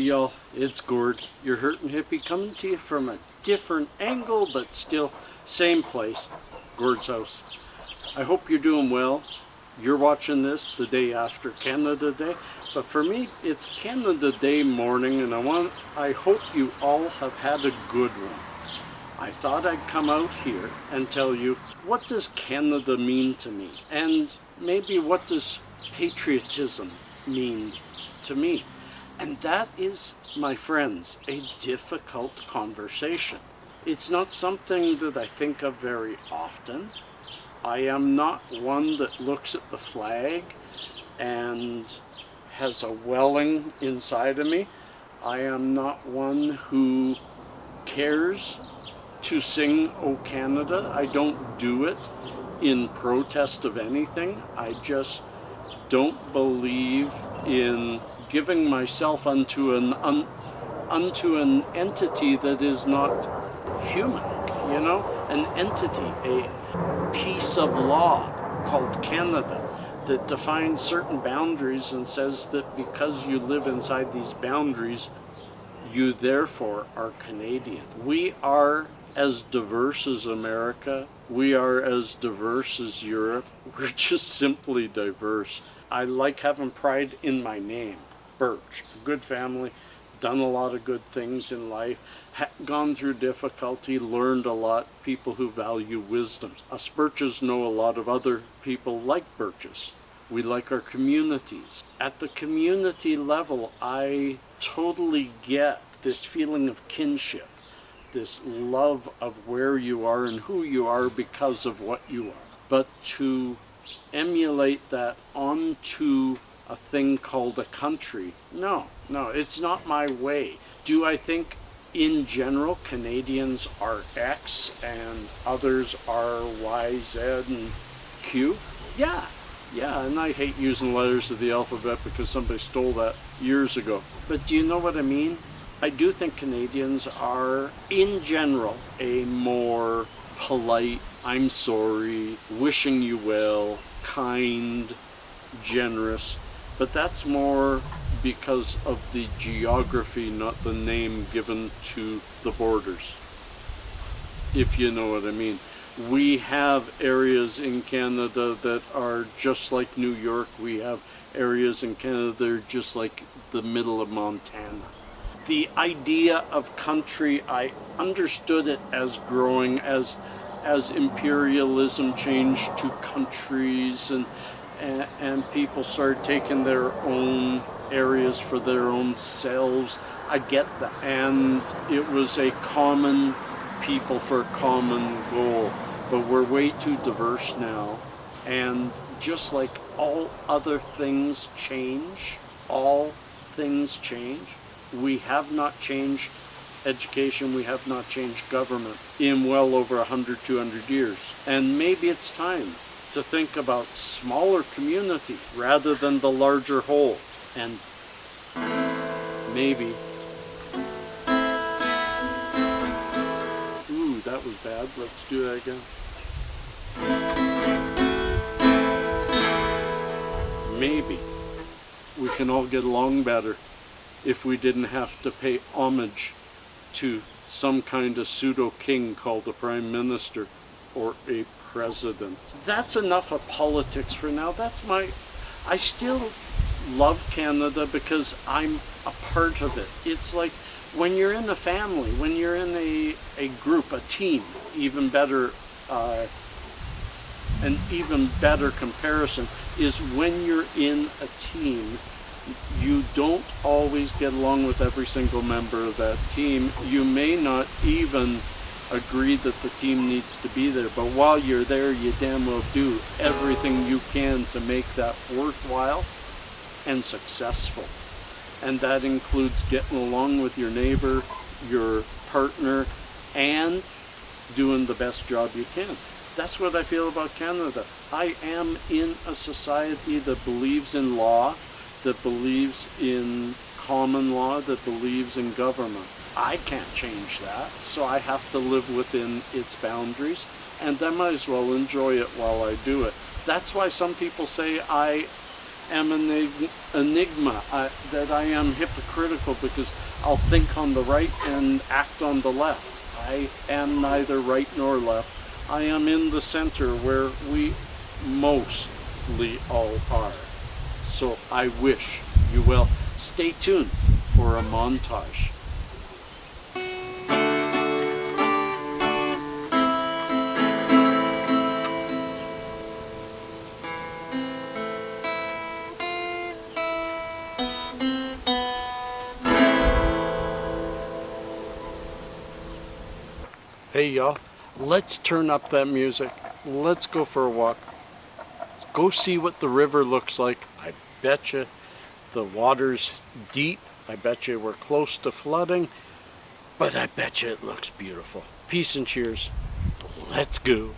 y'all, it's Gord, your hurtin' hippie, coming to you from a different angle, but still same place, Gord's house. I hope you're doing well. You're watching this the day after Canada Day, but for me, it's Canada Day morning, and I hope you all have had a good one. I thought I'd come out here and tell you, what does Canada mean to me? And maybe what does patriotism mean to me? And that is, my friends, a difficult conversation. It's not something that I think of very often. I am not one that looks at the flag and has a welling inside of me. I am not one who cares to sing "O Canada." I don't do it in protest of anything. I just don't believe in giving myself unto an entity that is not human, you know, an entity, a piece of law called Canada that defines certain boundaries and says that because you live inside these boundaries, you therefore are Canadian. We are as diverse as America. We are as diverse as Europe. We're just simply diverse. I like having pride in my name. Birch, a good family, done a lot of good things in life, gone through difficulty, learned a lot, people who value wisdom. Us Birches know a lot of other people like Birches. We like our communities. At the community level, I totally get this feeling of kinship, this love of where you are and who you are because of what you are. But to emulate that onto a thing called a country, no, it's not my way. Do I think in general Canadians are X and others are Y, Z, and Q? Yeah, and I hate using letters of the alphabet because somebody stole that years ago. But do you know what I mean? I do think Canadians are, in general, a more polite, I'm sorry, wishing you well, kind, generous. But that's more because of the geography, not the name given to the borders, if you know what I mean. We have areas in Canada that are just like New York. We have areas in Canada that are just like the middle of Montana. The idea of country, I understood it as growing as imperialism changed to countries and people started taking their own areas for their own selves. I get that. And it was a common people for a common goal. But we're way too diverse now. And just like all other things change, we have not changed education, we have not changed government in well over 100, 200 years. And maybe it's time to think about smaller community rather than the larger whole. And maybe, ooh, that was bad. Let's do that again. Maybe we can all get along better if we didn't have to pay homage to some kind of pseudo-king called a prime minister or a president. That's enough of politics for now. I still love Canada because I'm a part of it. It's like when you're in a family, when you're in a group, a team, even better, an even better comparison is when you're in a team, you don't always get along with every single member of that team. You may not even agree that the team needs to be there, but while you're there, you damn well do everything you can to make that worthwhile and successful. And that includes getting along with your neighbor, your partner, and doing the best job you can. That's what I feel about Canada. I am in a society that believes in law, that believes in common law, that believes in government. I can't change that, so I have to live within its boundaries, and I might as well enjoy it while I do it. That's why some people say I am an enigma, that I am hypocritical because I'll think on the right and act on the left. I am neither right nor left. I am in the center where we mostly all are. So I wish you will. Stay tuned for a montage. Hey y'all, let's turn up that music. Let's go for a walk. Go see what the river looks like. I bet you the water's deep. I bet you we're close to flooding. But I bet you it looks beautiful. Peace and cheers. Let's go.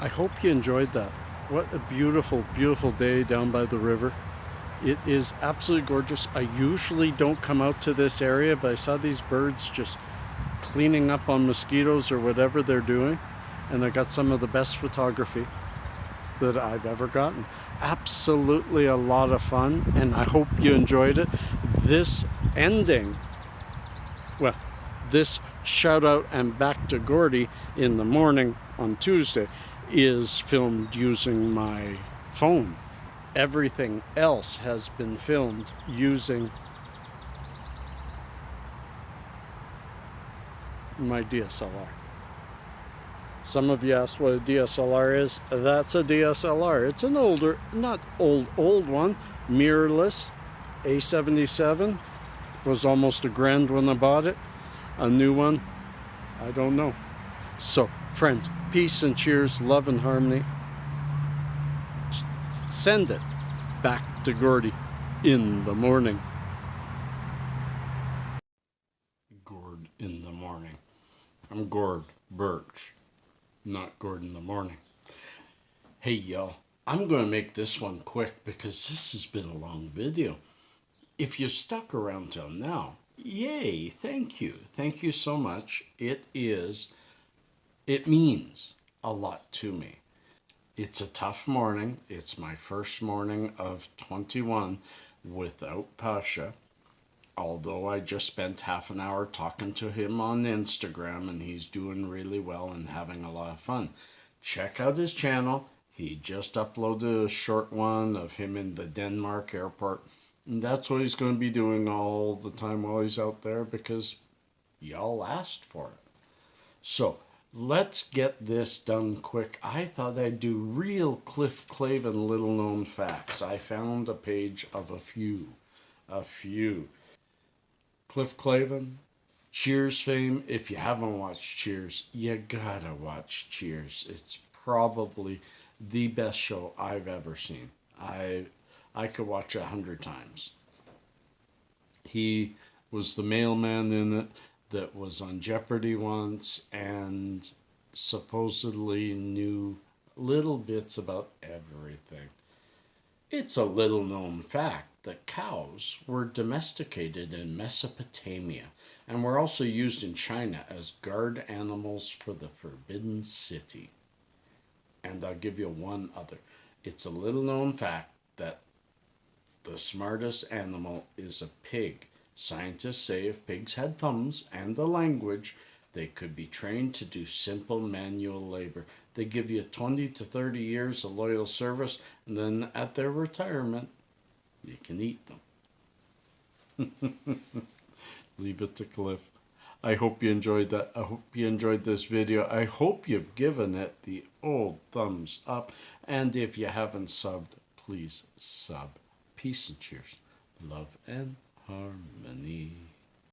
I hope you enjoyed that. What a beautiful, beautiful day down by the river. It is absolutely gorgeous. I usually don't come out to this area, but I saw these birds just cleaning up on mosquitoes or whatever they're doing, and I got some of the best photography that I've ever gotten. Absolutely a lot of fun, and I hope you enjoyed it. This ending, well, this shout out and back to Gordy in the morning on Tuesday is filmed using my phone. Everything else has been filmed using my DSLR. Some of you asked what a DSLR is. That's a DSLR. It's an older, not old one, mirrorless. A77 was almost $1,000 when I bought it. A new one, I don't know. So, friends, peace and cheers, love and harmony. Send it back to Gordy in the morning. Gord in the morning. I'm Gord Birch, not Gord in the morning. Hey y'all, I'm going to make this one quick because this has been a long video. If you've stuck around till now, yay, thank you. Thank you so much. It means a lot to me. It's a tough morning. It's my first morning of 21 without Pasha. Although I just spent half an hour talking to him on Instagram, and he's doing really well and having a lot of fun. Check out his channel. He just uploaded a short one of him in the Denmark airport. And that's what he's going to be doing all the time while he's out there because y'all asked for it. So let's get this done quick. I thought I'd do real Cliff Clavin little known facts. I found a page of a few. Cliff Clavin, Cheers fame. If you haven't watched Cheers, you gotta watch Cheers. It's probably the best show I've ever seen. I could watch it 100 times. He was the mailman in it that was on Jeopardy once and supposedly knew little bits about everything. It's a little known fact that cows were domesticated in Mesopotamia and were also used in China as guard animals for the Forbidden City. And I'll give you one other. It's a little known fact that the smartest animal is a pig. Scientists say if pigs had thumbs and a language, they could be trained to do simple manual labor. They give you 20 to 30 years of loyal service, and then at their retirement, you can eat them. Leave it to Cliff. I hope you enjoyed that. I hope you enjoyed this video. I hope you've given it the old thumbs up. And if you haven't subbed, please sub. Peace and cheers. Love and harmony.